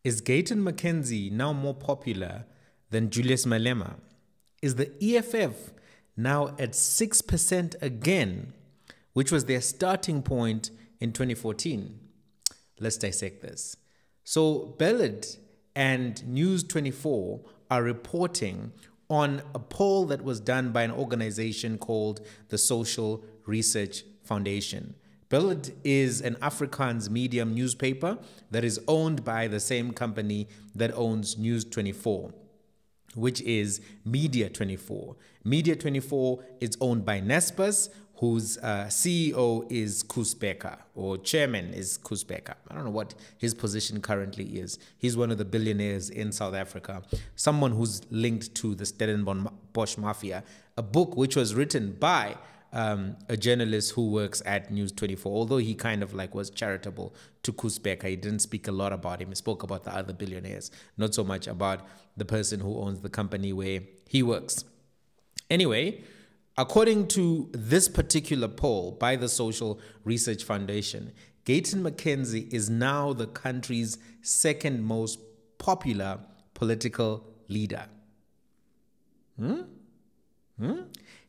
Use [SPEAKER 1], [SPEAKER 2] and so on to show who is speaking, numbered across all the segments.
[SPEAKER 1] Is Gayton Mckenzie now more popular than Julius Malema? Is the EFF now at 6% again, which was their starting point in 2014? Let's dissect this. So Bellad and News 24 are reporting on a poll that was done by an organization called the Social Research Foundation. Bellad is an Afrikaans medium newspaper that is owned by the same company that owns News 24, which is Media 24. Media 24 is owned by Naspers, whose CEO is Kusbeka, or chairman is Kusbeka. I don't know what his position currently is. He's one of the billionaires in South Africa, someone who's linked to the Stellenbosch Mafia, a book which was written by a journalist who works at News 24, although he kind of like was charitable to Kusbeka. He didn't speak a lot about him. He spoke about the other billionaires, not so much about the person who owns the company where he works. Anyway, according to this particular poll by the Social Research Foundation, Gayton Mckenzie is now the country's second most popular political leader.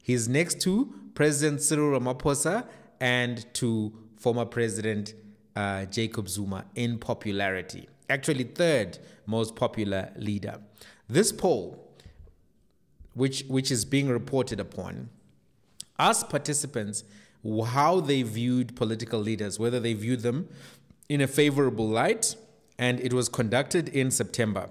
[SPEAKER 1] He's next to President Cyril Ramaphosa and to former President Jacob Zuma in popularity. Actually, third most popular leader. This poll, which is being reported upon, asked participants how they viewed political leaders, whether they viewed them in a favorable light, and it was conducted in September.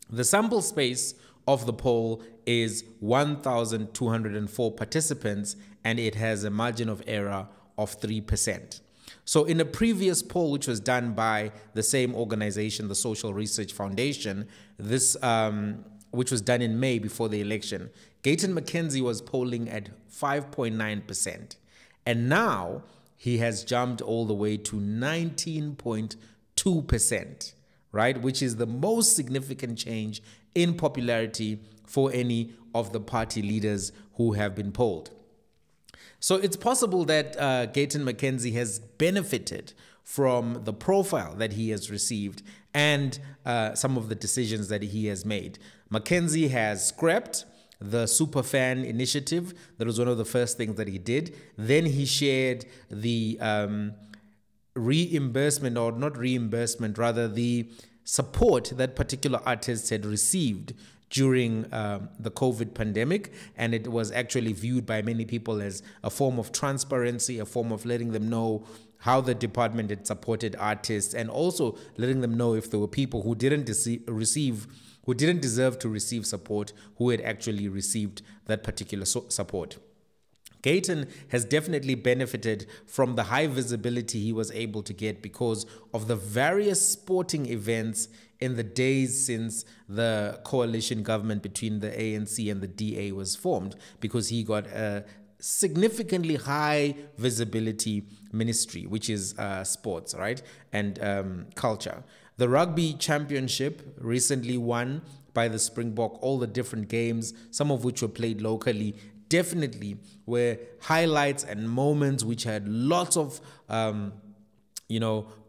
[SPEAKER 1] The sample space of the poll is 1,204 participants, and it has a margin of error of 3%. So in a previous poll, which was done by the same organization, the Social Research Foundation, this which was done in May before the election, Gayton Mckenzie was polling at 5.9%. And now he has jumped all the way to 19.2%, right? Which is the most significant change in popularity for any of the party leaders who have been polled. So it's possible that Gayton Mckenzie has benefited from the profile that he has received and some of the decisions that he has made. Mckenzie has scrapped the Superfan initiative. That was one of the first things that he did. Then he shared the reimbursement, or not reimbursement, rather the support that particular artists had received during the COVID pandemic, and it was actually viewed by many people as a form of transparency, a form of letting them know how the department had supported artists, and also letting them know if there were people who didn't deserve to receive support, who had actually received that particular support. Gayton has definitely benefited from the high visibility he was able to get because of the various sporting events in the days since the coalition government between the ANC and the DA was formed, because he got a significantly high visibility ministry, which is sports, right, and culture. The rugby championship recently won by the Springbok, all the different games, some of which were played locally, definitely were highlights and moments which had lots of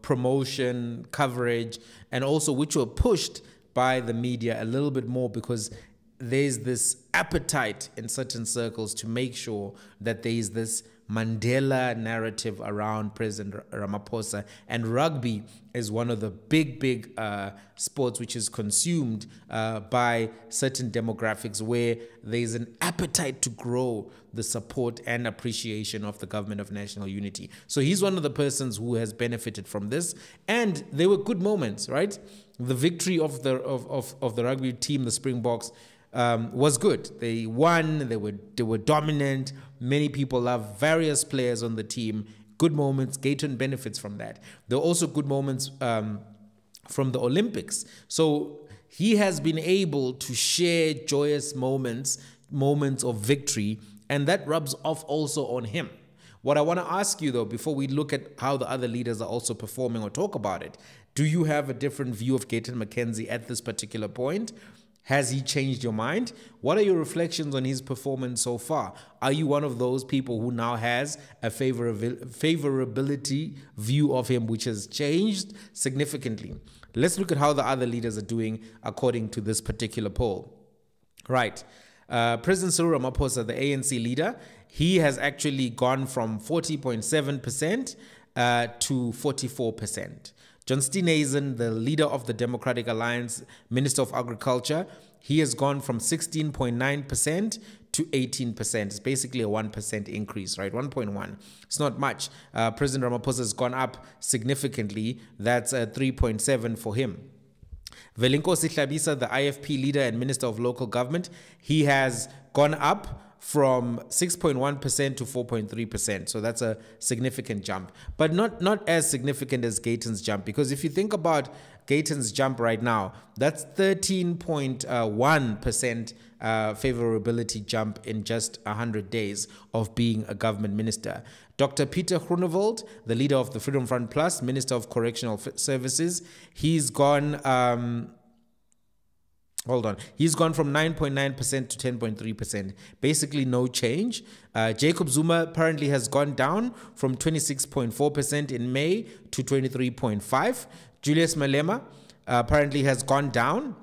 [SPEAKER 1] promotion, coverage, and also which were pushed by the media a little bit more, because there's this appetite in certain circles to make sure that there is this Mandela narrative around President Ramaphosa, and rugby is one of the big sports which is consumed by certain demographics, where there's an appetite to grow the support and appreciation of the government of national unity. So he's one of the persons who has benefited from this, and there were good moments, right? The victory of the rugby team, the Springboks, was good. They won. They were dominant. Many people love various players on the team. Good moments. Gayton benefits from that. There are also good moments from the Olympics. So he has been able to share joyous moments of victory, and that rubs off also on him. What I want to ask you, though, before we look at how the other leaders are also performing or talk about it, do you have a different view of Gayton Mckenzie at this particular point? Has he changed your mind? What are your reflections on his performance so far? Are you one of those people who now has a favorability view of him which has changed significantly? let's look at how the other leaders are doing according to this particular poll. Right. President Cyril Ramaphosa, the ANC leader, he has actually gone from 40.7% to 44%. John Steenhuisen, the leader of the Democratic Alliance, Minister of Agriculture, he has gone from 16.9% to 18%. It's basically a 1% increase, right? 1.1. It's not much. President Ramaphosa has gone up significantly. That's 3.7 for him. Velinkosi Hlabisa, the IFP leader and Minister of Local Government, he has gone up from 6.1% to 4.3%. So that's a significant jump, but not as significant as Gayton's jump, because if you think about Gayton's jump right now, that's 13.1% favorability jump in just 100 days of being a government minister. Dr. Peter Groenewald, the leader of the Freedom Front Plus, Minister of Correctional Services, he's gone He's gone from 9.9% to 10.3%. Basically no change. Jacob Zuma apparently has gone down from 26.4% in May to 23.5%. Julius Malema apparently has gone down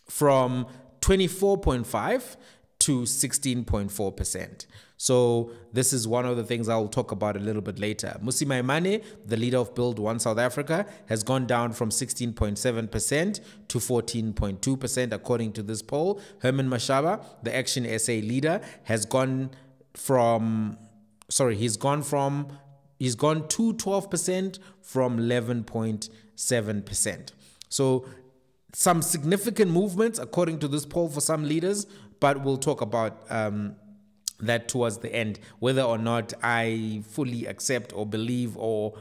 [SPEAKER 1] from 24.5% to 16.4%. So this is one of the things I'll talk about a little bit later. Mmusi Maimane, the leader of Build One South Africa, has gone down from 16.7% to 14.2% according to this poll. Herman Mashaba, the Action SA leader, has gone from, he's gone to 12% from 11.7%. So some significant movements according to this poll for some leaders, but we'll talk about that towards the end, whether or not I fully accept or believe or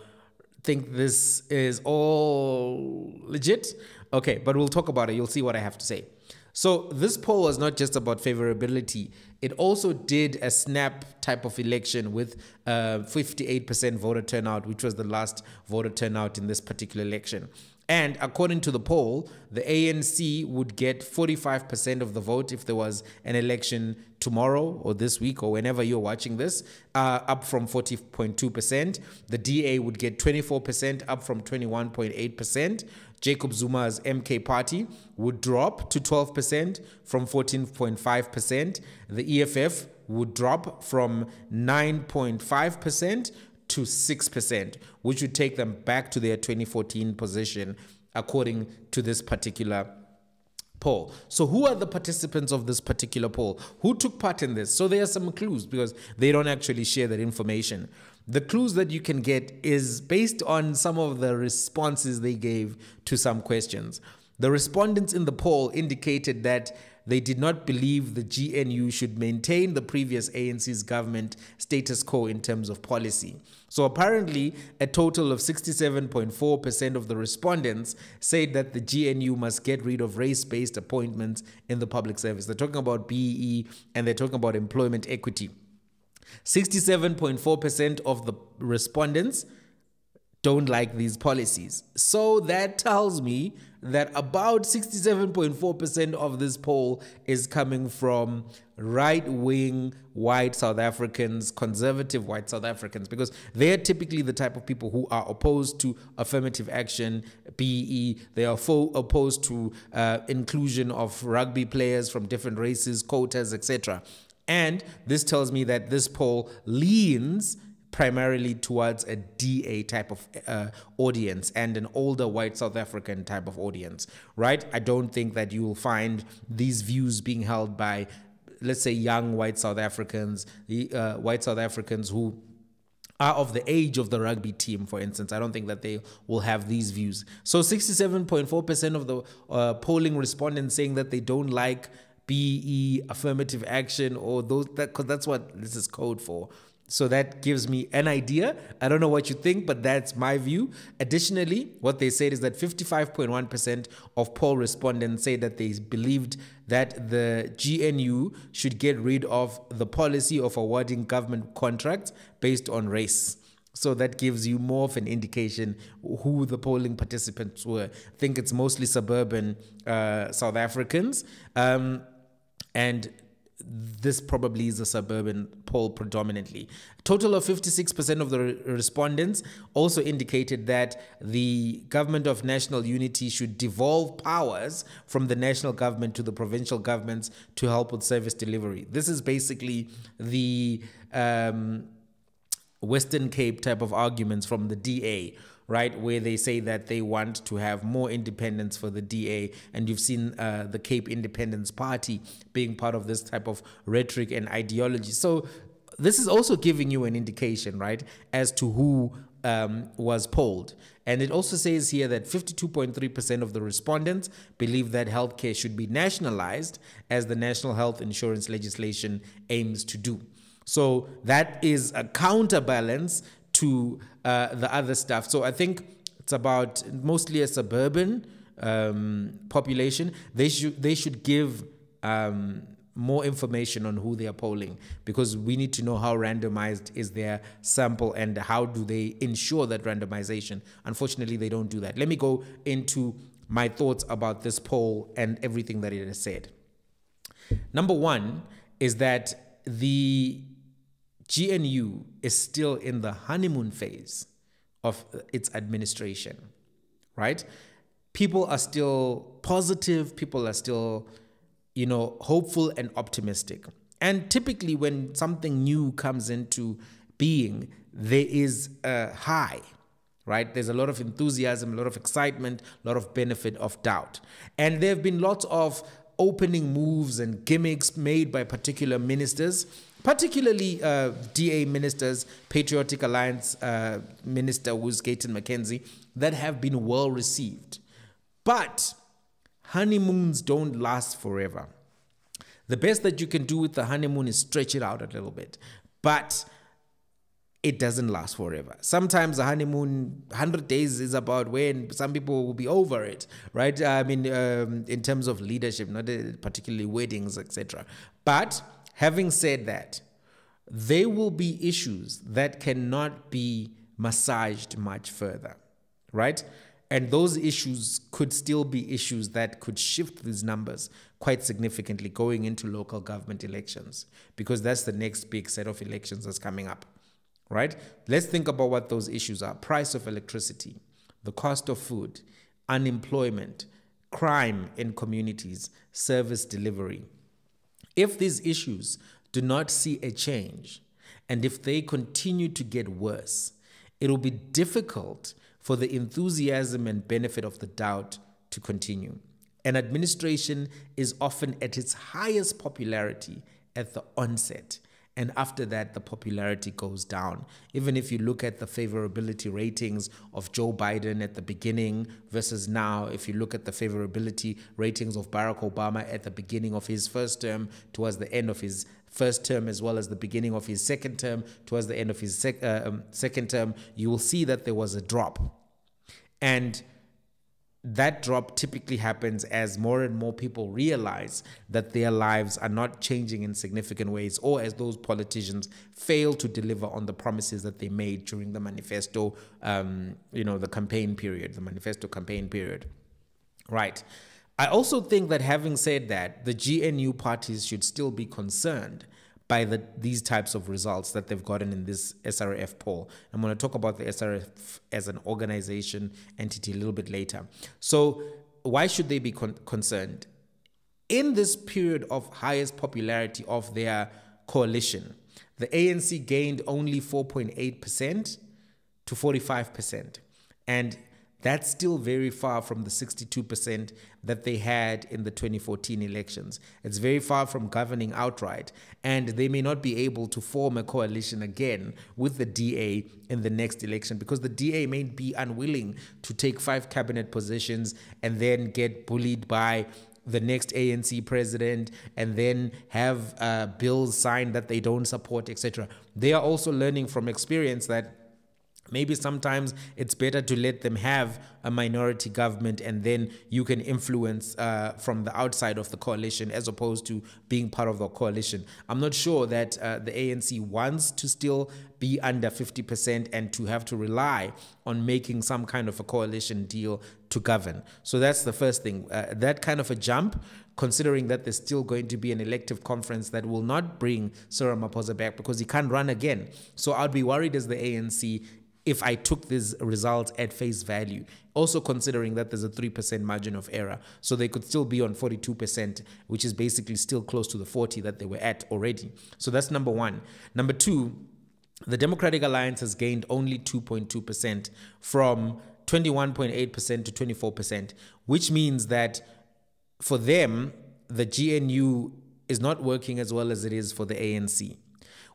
[SPEAKER 1] think this is all legit. Okay, but we'll talk about it. You'll see what I have to say. So this poll was not just about favorability. It also did a snap type of election with 58% voter turnout, which was the last voter turnout in this particular election. And according to the poll, the ANC would get 45% of the vote if there was an election tomorrow or this week or whenever you're watching this, up from 40.2%. The DA would get 24%, up from 21.8%. Jacob Zuma's MK party would drop to 12% from 14.5%. The EFF would drop from 9.5% to 6%, which would take them back to their 2014 position, according to this particular poll. So who are the participants of this particular poll? Who took part in this? So there are some clues, because they don't actually share that information. The clues that you can get is based on some of the responses they gave to some questions. The respondents in the poll indicated that they did not believe the GNU should maintain the previous ANC's government status quo in terms of policy. So apparently, a total of 67.4% of the respondents said that the GNU must get rid of race-based appointments in the public service. They're talking about BEE and they're talking about employment equity. 67.4% of the respondents don't like these policies. So that tells me that about 67.4% of this poll is coming from right-wing white South Africans, conservative white South Africans, because they're typically the type of people who are opposed to affirmative action, BEE. They are opposed to inclusion of rugby players from different races, quotas, etc. And this tells me that this poll leans primarily towards a DA type of audience and an older white South African type of audience, right? I don't think that you will find these views being held by, let's say, young white South Africans, white South Africans who are of the age of the rugby team, for instance. I don't think that they will have these views. So 67.4% of the polling respondents saying that they don't like BEE, affirmative action, or those, because that's what this is code for. So that gives me an idea. I don't know what you think, but that's my view. Additionally, what they said is that 55.1% of poll respondents say that they believed that the GNU should get rid of the policy of awarding government contracts based on race. So that gives you more of an indication who the polling participants were. I think it's mostly suburban South Africans. And this probably is a suburban poll predominantly. A total of 56% of the respondents also indicated that the government of national unity should devolve powers from the national government to the provincial governments to help with service delivery. This is basically the Western Cape type of arguments from the DA, right, where they say that they want to have more independence for the DA, and you've seen the Cape Independence Party being part of this type of rhetoric and ideology. So this is also giving you an indication, right, as to who was polled. And it also says here that 52.3% of the respondents believe that healthcare should be nationalized, as the national health insurance legislation aims to do. So that is a counterbalance to the other stuff. So I think it's about mostly a suburban population. They should give more information on who they are polling, because we need to know how randomized is their sample and how do they ensure that randomization. Unfortunately, they don't do that. Let me go into my thoughts about this poll and everything that it has said. Number one is that the GNU is still in the honeymoon phase of its administration, right? People are still positive, people are still, hopeful and optimistic. And typically when something new comes into being, there is a high, right? There's a lot of enthusiasm, a lot of excitement, a lot of benefit of doubt. And there have been lots of opening moves and gimmicks made by particular ministers, particularly DA ministers, Patriotic Alliance minister, who's Gayton Mckenzie, that have been well received. But honeymoons don't last forever. The best that you can do with the honeymoon is stretch it out a little bit, but it doesn't last forever. Sometimes a honeymoon, 100 days is about when some people will be over it, right? I mean, in terms of leadership, not particularly weddings, etc. But having said that, there will be issues that cannot be massaged much further, right? And those issues could still be issues that could shift these numbers quite significantly going into local government elections, because that's the next big set of elections that's coming up, right? Let's think about what those issues are. Price of electricity, the cost of food, unemployment, crime in communities, service delivery. If these issues do not see a change, and if they continue to get worse, it will be difficult for the enthusiasm and benefit of the doubt to continue. An administration is often at its highest popularity at the onset, and after that, the popularity goes down. Even if you look at the favorability ratings of Joe Biden at the beginning versus now, if you look at the favorability ratings of Barack Obama at the beginning of his first term, towards the end of his first term, as well as the beginning of his second term, towards the end of his second term, you will see that there was a drop. And that drop typically happens as more and more people realize that their lives are not changing in significant ways, or as those politicians fail to deliver on the promises that they made during the manifesto, the campaign period, the manifesto campaign period. Right. I also think that, having said that, the GNU parties should still be concerned by these types of results that they've gotten in this SRF poll. I'm going to talk about the SRF as an organization entity a little bit later. So why should they be concerned? In this period of highest popularity of their coalition, the ANC gained only 4.8% to 45%. And that's still very far from the 62% that they had in the 2014 elections. It's very far from governing outright, and they may not be able to form a coalition again with the DA in the next election, because the DA may be unwilling to take 5 cabinet positions and then get bullied by the next ANC president and then have bills signed that they don't support, etc. They are also learning from experience that Maybe sometimes it's better to let them have a minority government and then you can influence from the outside of the coalition as opposed to being part of the coalition. I'm not sure that the ANC wants to still be under 50% and to have to rely on making some kind of a coalition deal to govern. So that's the first thing. That kind of a jump, considering that there's still going to be an elective conference that will not bring Cyril Ramaphosa back because he can't run again. So I'd be worried as the ANC if I took these results at face value, also considering that there's a 3% margin of error. So they could still be on 42%, which is basically still close to the 40 that they were at already. So that's number one. Number two, the Democratic Alliance has gained only 2.2% from 21.8% to 24%, which means that for them, the GNU is not working as well as it is for the ANC.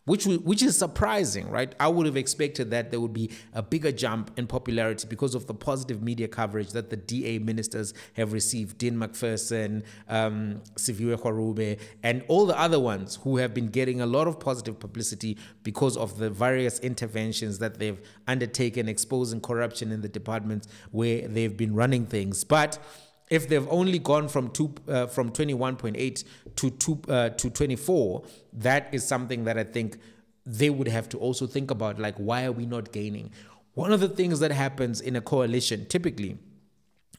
[SPEAKER 1] Which is surprising, right? I would have expected that there would be a bigger jump in popularity because of the positive media coverage that the DA ministers have received. Dean McPherson, Siviwe Kwarube, and all the other ones who have been getting a lot of positive publicity because of the various interventions that they've undertaken, exposing corruption in the departments where they've been running things. But if they've only gone from 21.8 to 24, that is something that I think they would have to also think about. Like, why are we not gaining? One of the things that happens in a coalition typically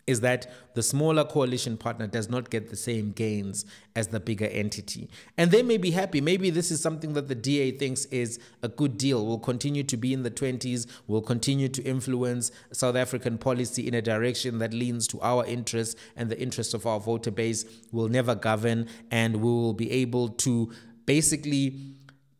[SPEAKER 1] is that the smaller coalition partner does not get the same gains as the bigger entity. And they may be happy. Maybe this is something that the DA thinks is a good deal. We'll continue to be in the 20s. We'll continue to influence South African policy in a direction that leans to our interests and the interests of our voter base. We'll never govern, and we will be able to basically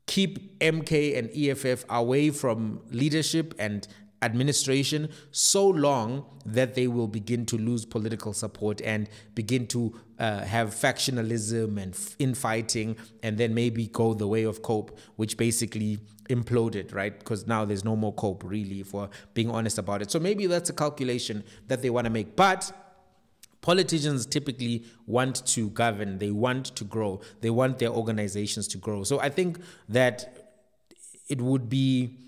[SPEAKER 1] keep MK and EFF away from leadership and administration so long that they will begin to lose political support and begin to have factionalism and infighting, and then maybe go the way of COPE, which basically imploded, right? Because now there's no more COPE, really, if we're being honest about it. So maybe that's a calculation that they want to make. But politicians typically want to govern, they want to grow, they want their organizations to grow. So I think that it would be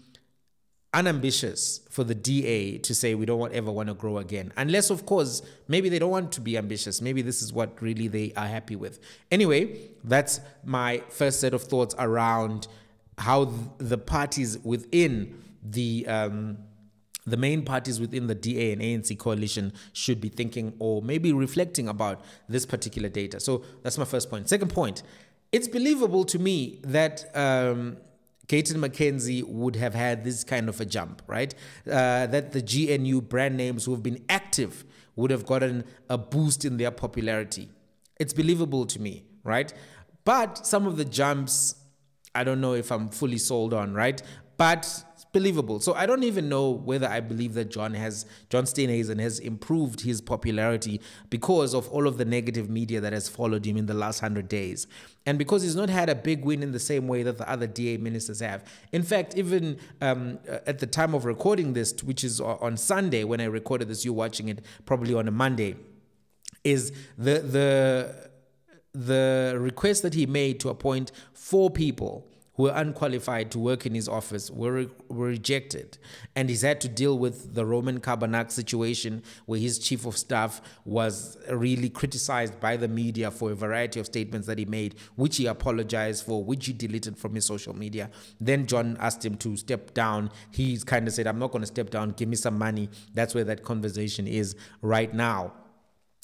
[SPEAKER 1] unambitious for the DA to say we don't ever want to grow again. Unless, of course, maybe they don't want to be ambitious. Maybe this is what really they are happy with. Anyway, that's my first set of thoughts around how the parties within the main parties within the DA and ANC coalition should be thinking or maybe reflecting about this particular data. So that's my first point. Second point, it's believable to me that Gayton Mckenzie would have had this kind of a jump, right? That the GNU brand names who have been active would have gotten a boost in their popularity. It's believable to me, right? But some of the jumps, I don't know if I'm fully sold on, right? But it's believable. So I don't even know whether I believe that John Steenhuisen has improved his popularity because of all of the negative media that has followed him in the last 100 days. And because he's not had a big win in the same way that the other DA ministers have. In fact, even at the time of recording this, which is on Sunday, when I recorded this, you're watching it probably on a Monday, is the request that he made to appoint 4 people who were unqualified to work in his office were rejected. And he's had to deal with the Roman Cabernac situation where his chief of staff was really criticized by the media for a variety of statements that he made, which he apologized for, which he deleted from his social media. Then John asked him to step down. He's kind of said, I'm not going to step down, give me some money. That's where that conversation is right now.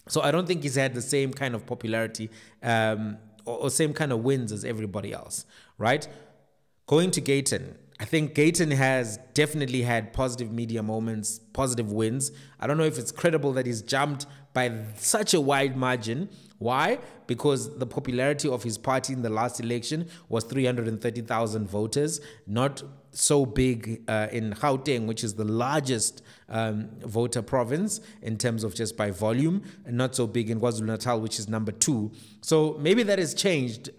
[SPEAKER 1] So I don't think he's had the same kind of popularity or same kind of wins as everybody else, right? Going to Gayton, I think Gayton has definitely had positive media moments, positive wins. I don't know if it's credible that he's jumped by such a wide margin. Why? Because the popularity of his party in the last election was 330,000 voters, not so big in Gauteng, which is the largest voter province in terms of just by volume, and not so big in KwaZulu-Natal, which is number 2. So maybe that has changed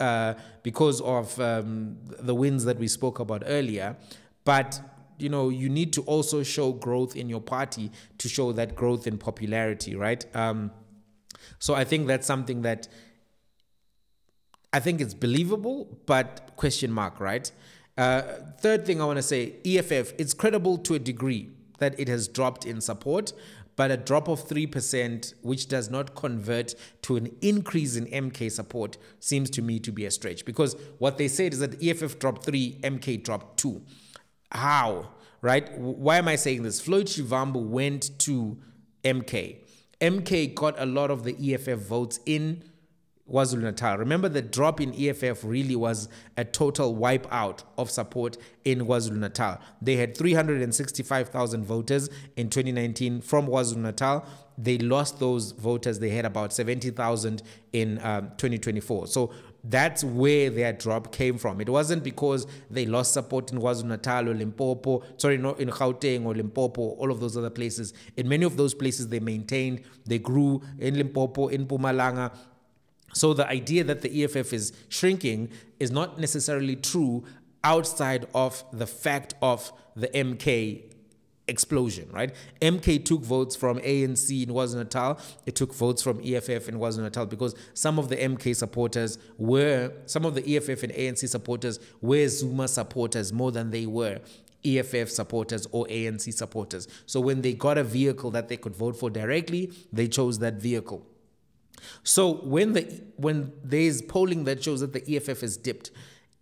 [SPEAKER 1] because of the wins that we spoke about earlier. But you know, you need to also show growth in your party to show that growth in popularity, right? So I think that's something that I think it's believable, but question mark, right? Third thing I want to say, EFF, it's credible to a degree that it has dropped in support, but a drop of 3%, which does not convert to an increase in MK support, seems to me to be a stretch. Because what they said is that EFF dropped 3, MK dropped 2. How? Right? Why am I saying this? Floyd Shivambu went to MK. MK got a lot of the EFF votes in KwaZulu-Natal. Remember, the drop in EFF really was a total wipeout of support in KwaZulu-Natal. They had 365,000 voters in 2019 from KwaZulu-Natal. They lost those voters. They had about 70,000 in 2024. So that's where their drop came from. It wasn't because they lost support in KwaZulu-Natal or Limpopo, sorry, not in Gauteng or Limpopo, all of those other places. In many of those places, they maintained, they grew in Limpopo, in Mpumalanga. So the idea that the EFF is shrinking is not necessarily true outside of the fact of the MK explosion, right? MK took votes from ANC in KwaZulu-Natal. It took votes from EFF in KwaZulu-Natal because some of the MK supporters were, some of the EFF and ANC supporters were Zuma supporters more than they were EFF supporters or ANC supporters. So when they got a vehicle that they could vote for directly, they chose that vehicle. So when there's polling that shows that the EFF has dipped,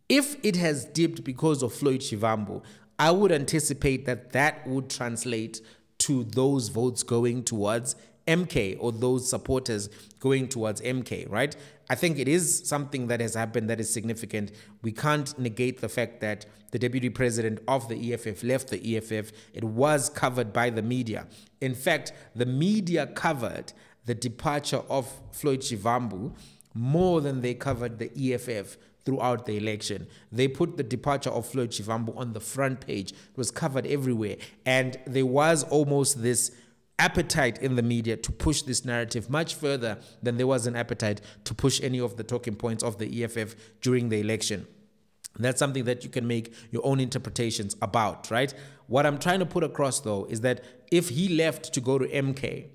[SPEAKER 1] if it has dipped because of Floyd Shivambu, I would anticipate that that would translate to those votes going towards MK or those supporters going towards MK, right? I think it is something that has happened that is significant. We can't negate the fact that the deputy president of the EFF left the EFF. It was covered by the media. In fact, the media covered the departure of Floyd Shivambu more than they covered the EFF throughout the election. They put the departure of Floyd Shivambu on the front page. It was covered everywhere. And there was almost this appetite in the media to push this narrative much further than there was an appetite to push any of the talking points of the EFF during the election. That's something that you can make your own interpretations about, right? What I'm trying to put across, though, is that if he left to go to MK,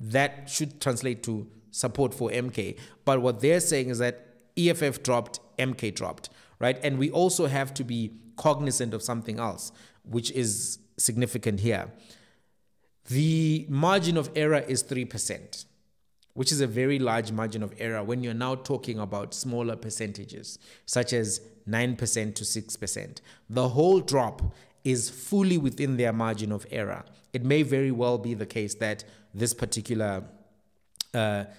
[SPEAKER 1] that should translate to support for MK. But what they're saying is that EFF dropped, MK dropped, right? And we also have to be cognizant of something else, which is significant here. The margin of error is 3%, which is a very large margin of error when you're now talking about smaller percentages, such as 9% to 6%. The whole drop is fully within their margin of error. It may very well be the case that this particular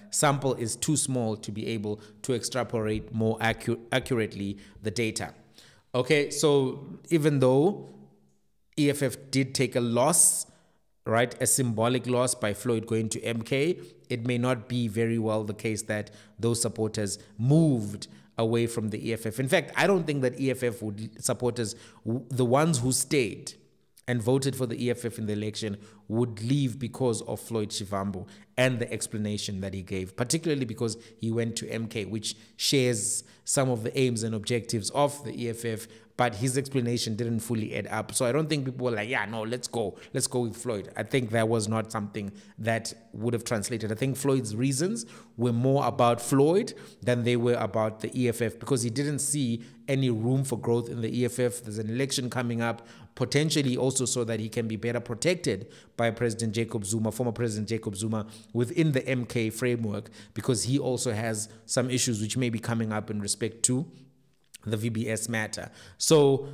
[SPEAKER 1] sample is too small to be able to extrapolate more accurately the data. Okay, so even though EFF did take a loss, right, a symbolic loss by Floyd going to MK, it may not be very well the case that those supporters moved away from the EFF. In fact, I don't think that EFF supporters, the ones who stayed and voted for the EFF in the election, would leave because of Floyd Shivambu and the explanation that he gave, particularly because he went to MK, which shares some of the aims and objectives of the EFF, but his explanation didn't fully add up. So I don't think people were like, yeah, no, let's go with Floyd. I think that was not something that would have translated. I think Floyd's reasons were more about Floyd than they were about the EFF, because he didn't see any room for growth in the EFF. There's an election coming up, potentially also so that he can be better protected by President Jacob Zuma, former President Jacob Zuma, within the MK framework, because he also has some issues which may be coming up in respect to the VBS matter. So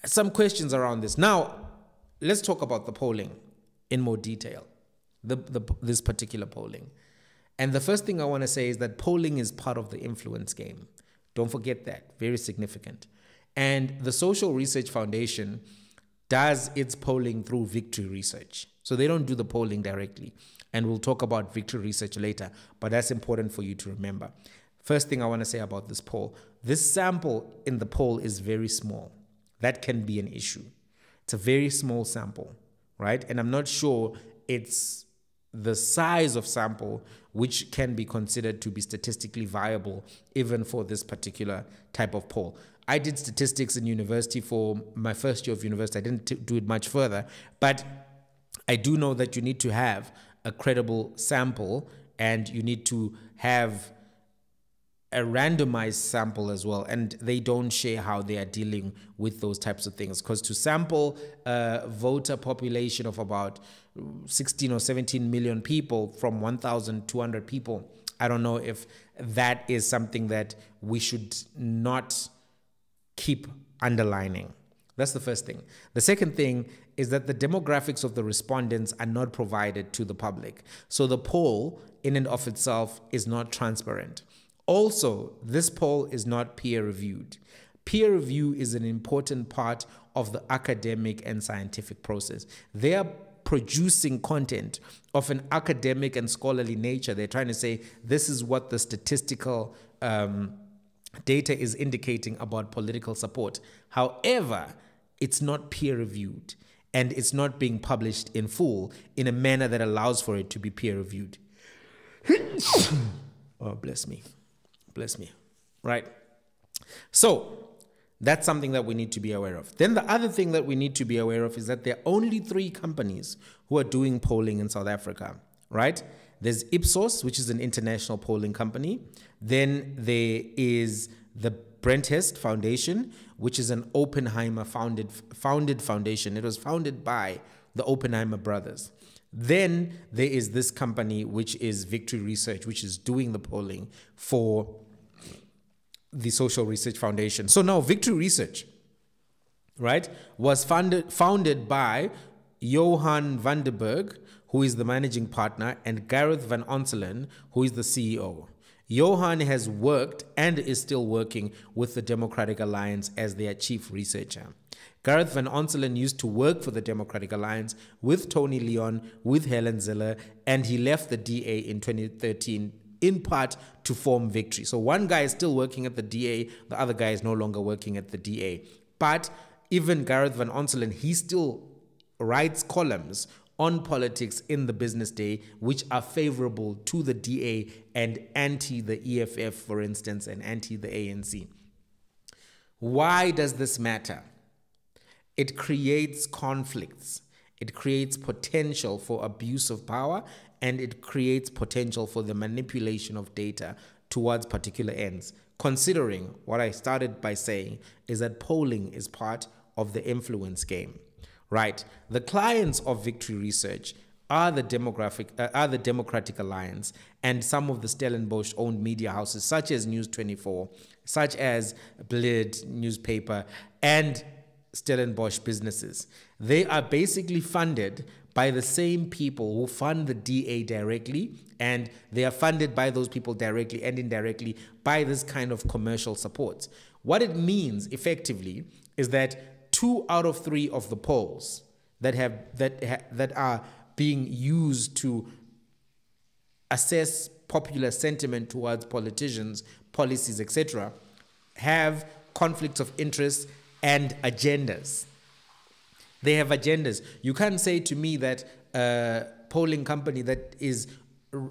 [SPEAKER 1] some questions around this. Now, let's talk about the polling in more detail, this particular polling. And the first thing I want to say is that polling is part of the influence game. Don't forget that, very significant. And the Social Research Foundation does its polling through Victory Research. So they don't do the polling directly. And we'll talk about Victory Research later, but that's important for you to remember. First thing I want to say about this poll, this sample in the poll is very small. That can be an issue. It's a very small sample, right? And I'm not sure it's the size of sample which can be considered to be statistically viable even for this particular type of poll. I did statistics in university for my first year of university. I didn't do it much further, but I do know that you need to have a credible sample and you need to have a randomized sample as well, and they don't share how they are dealing with those types of things. Because to sample a voter population of about 16 or 17 million people from 1,200 people, I don't know if that is something that we should not keep underlining. That's the first thing. The second thing is that the demographics of the respondents are not provided to the public. So the poll in and of itself is not transparent. Also, this poll is not peer-reviewed. Peer review is an important part of the academic and scientific process. They are producing content of an academic and scholarly nature. They're trying to say, this is what the statistical data is indicating about political support. However, it's not peer-reviewed, and it's not being published in full in a manner that allows for it to be peer-reviewed. Oh, bless me. Bless me. Right? So that's something that we need to be aware of. Then the other thing that we need to be aware of is that there are only 3 companies who are doing polling in South Africa, right? There's Ipsos, which is an international polling company. Then there is the Brenthurst Foundation, which is an Oppenheimer founded foundation. It was founded by the Oppenheimer brothers. Then there is this company, which is Victory Research, which is doing the polling for the Social Research Foundation. So now Victory Research, right, was founded by Johan van der Berg, who is the managing partner, and Gareth van Onselen, who is the CEO. Johan has worked and is still working with the Democratic Alliance as their chief researcher. Gareth van Onselen used to work for the Democratic Alliance with Tony Leon, with Helen Ziller, and he left the DA in 2013 in part to form Victory. So one guy is still working at the DA, the other guy is no longer working at the DA. But even Gareth van Onselen, he still writes columns on politics in the Business Day, which are favorable to the DA and anti the EFF, for instance, and anti the ANC. Why does this matter? It creates conflicts. It creates potential for abuse of power, and it creates potential for the manipulation of data towards particular ends. Considering what I started by saying is that polling is part of the influence game, right? The clients of Victory Research are the Democratic Alliance and some of the Stellenbosch-owned media houses, such as News 24, such as Blid newspaper, and Stellenbosch businesses. They are basically funded by the same people who fund the DA directly, and they are funded by those people directly and indirectly by this kind of commercial support. What it means effectively is that 2 out of 3 of the polls that are being used to assess popular sentiment towards politicians, policies, etc., have conflicts of interest and agendas. They have agendas. You can't say to me that a polling company that is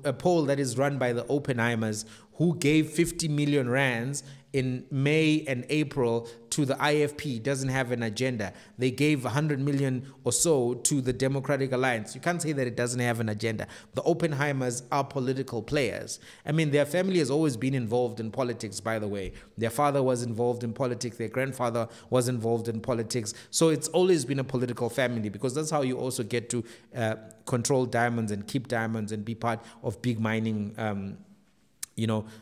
[SPEAKER 1] a poll that is run by the Oppenheimers, who gave 50 million rands in May and April to the IFP, doesn't have an agenda. They gave 100 million or so to the Democratic Alliance. You can't say that it doesn't have an agenda. The Oppenheimers are political players. I mean, their family has always been involved in politics, by the way. Their father was involved in politics. Their grandfather was involved in politics. So it's always been a political family, because that's how you also get to control diamonds and keep diamonds and be part of big mining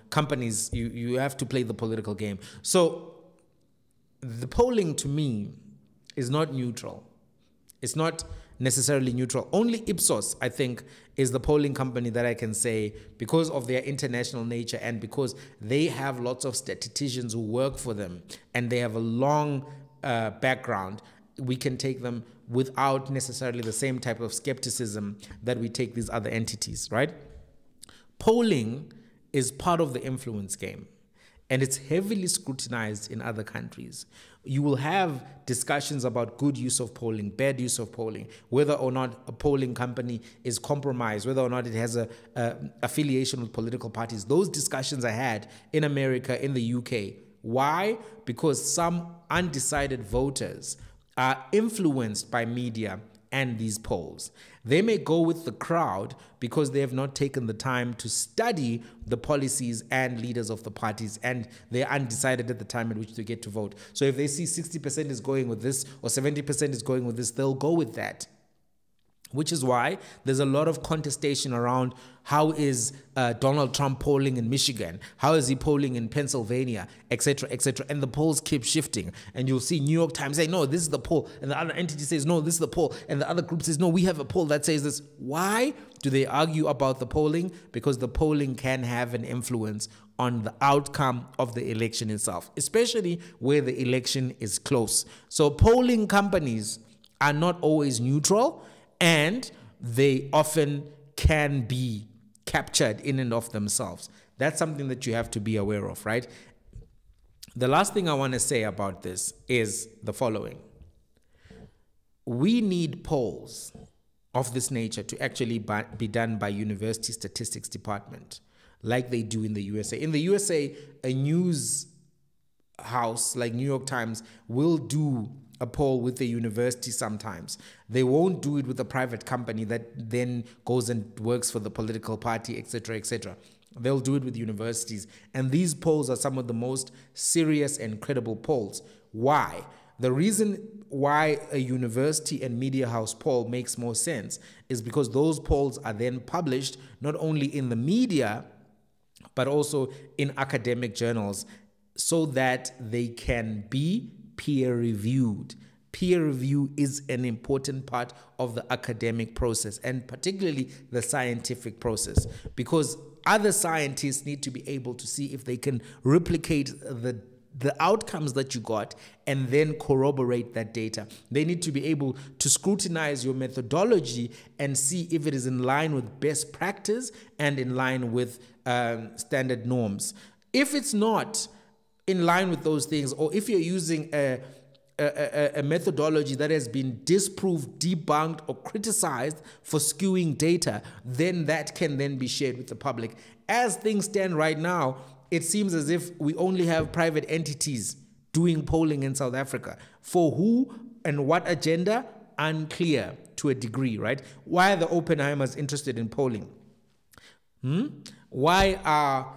[SPEAKER 1] companies. You have to play the political game. So the polling, to me, is not neutral. It's not necessarily neutral. Only Ipsos, I think, is the polling company that I can say, because of their international nature and because they have lots of statisticians who work for them and they have a long background, we can take them without necessarily the same type of skepticism that we take these other entities, right? Polling is part of the influence game, and it's heavily scrutinized in other countries. You will have discussions about good use of polling, bad use of polling, whether or not a polling company is compromised, whether or not it has a affiliation with political parties. Those discussions are had in America, in the UK. Why? Because some undecided voters are influenced by media and these polls. They may go with the crowd because they have not taken the time to study the policies and leaders of the parties, and they're undecided at the time at which they get to vote. So if they see 60% is going with this or 70% is going with this, they'll go with that. Which is why there's a lot of contestation around how is Donald Trump polling in Michigan, how is he polling in Pennsylvania, etc., etc. And the polls keep shifting. And you'll see New York Times say, no, this is the poll. And the other entity says, no, this is the poll. And the other group says, no, we have a poll that says this. Why do they argue about the polling? Because the polling can have an influence on the outcome of the election itself, especially where the election is close. So polling companies are not always neutral, and they often can be captured in and of themselves. That's something that you have to be aware of, right? The last thing I want to say about this is the following. We need polls of this nature to actually be done by University Statistics Department, like they do in the USA. In the USA, a news house like New York Times will do a poll with the university sometimes. They won't do it with a private company that then goes and works for the political party, etc., etc. They'll do it with universities. And these polls are some of the most serious and credible polls. Why? The reason why a university and media house poll makes more sense is because those polls are then published not only in the media, but also in academic journals so that they can be peer-reviewed. Peer review is an important part of the academic process, and particularly the scientific process, because other scientists need to be able to see if they can replicate the outcomes that you got and then corroborate that data. They need to be able to scrutinize your methodology and see if it is in line with best practice and in line with standard norms. If it's not in line with those things, or if you're using a methodology that has been disproved, debunked, or criticized for skewing data, then that can then be shared with the public. As things stand right now, it seems as if we only have private entities doing polling in South Africa. For who and what agenda? Unclear to a degree, right? Why are the Oppenheimers interested in polling? Why are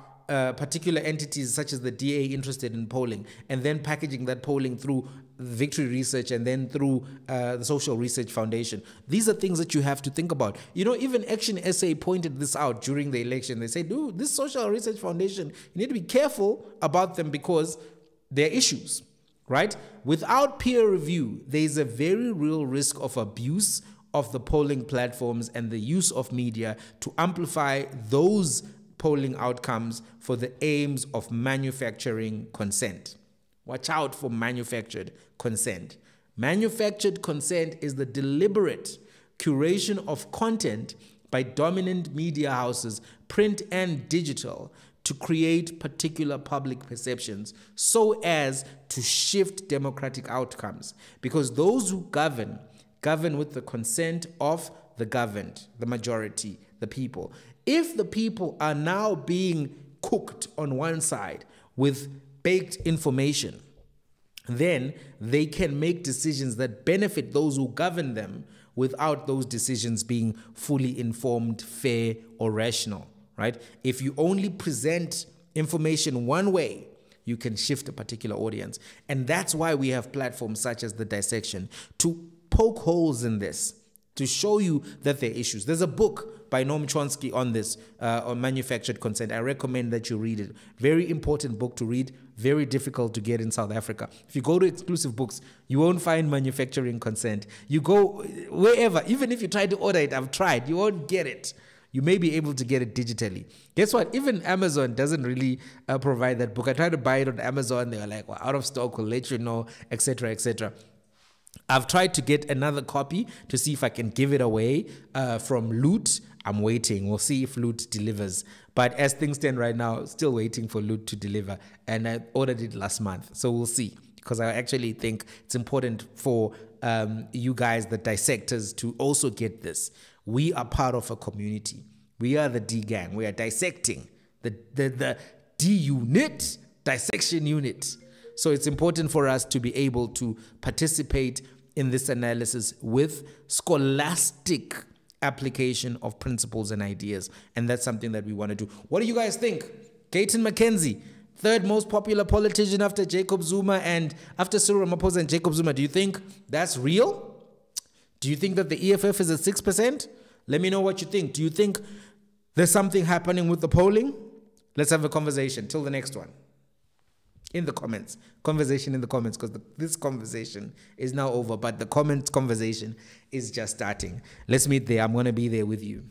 [SPEAKER 1] particular entities such as the DA interested in polling, and then packaging that polling through Victory Research and then through the Social Research Foundation? These are things that you have to think about. You know, even Action SA pointed this out during the election. They said, dude, this Social Research Foundation, you need to be careful about them because they're issues, right? Without peer review, there's a very real risk of abuse of the polling platforms and the use of media to amplify those polling outcomes for the aims of manufacturing consent. Watch out for manufactured consent. Manufactured consent is the deliberate curation of content by dominant media houses, print and digital, to create particular public perceptions so as to shift democratic outcomes. Because those who govern with the consent of the governed, the majority, the people. If the people are now being cooked on one side with baked information, then they can make decisions that benefit those who govern them without those decisions being fully informed, fair, or rational, right? If you only present information one way, you can shift a particular audience. And that's why we have platforms such as The Dissection to poke holes in this, to show you that there are issues. There's a book by Noam Chomsky on this, on manufactured consent. I recommend that you read it. Very important book to read, very difficult to get in South Africa. If you go to exclusive books, you won't find manufacturing consent. You go wherever, even if you try to order it, I've tried, you won't get it. You may be able to get it digitally. Guess what? Even Amazon doesn't really provide that book. I tried to buy it on Amazon. They were like, well, out of stock, we'll let you know, etc., etc. I've tried to get another copy to see if I can give it away from Loot. I'm waiting. We'll see if Loot delivers. But as things stand right now, still waiting for Loot to deliver. And I ordered it last month. So we'll see. Because I actually think it's important for you guys, the dissectors, to also get this. We are part of a community. We are the D-Gang. We are dissecting the D-Unit, dissection unit. So it's important for us to be able to participate in this analysis with scholastic application of principles and ideas. And that's something that we want to do. What do you guys think? Gayton Mckenzie, third most popular politician after Jacob Zuma and after Cyril Ramaphosa and Jacob Zuma. Do you think that's real? Do you think that the EFF is at 6%? Let me know what you think. Do you think there's something happening with the polling? Let's have a conversation. Till the next one. In the comments. Conversation in the comments, because this conversation is now over, but the comments conversation is just starting. Let's meet there. I'm going to be there with you.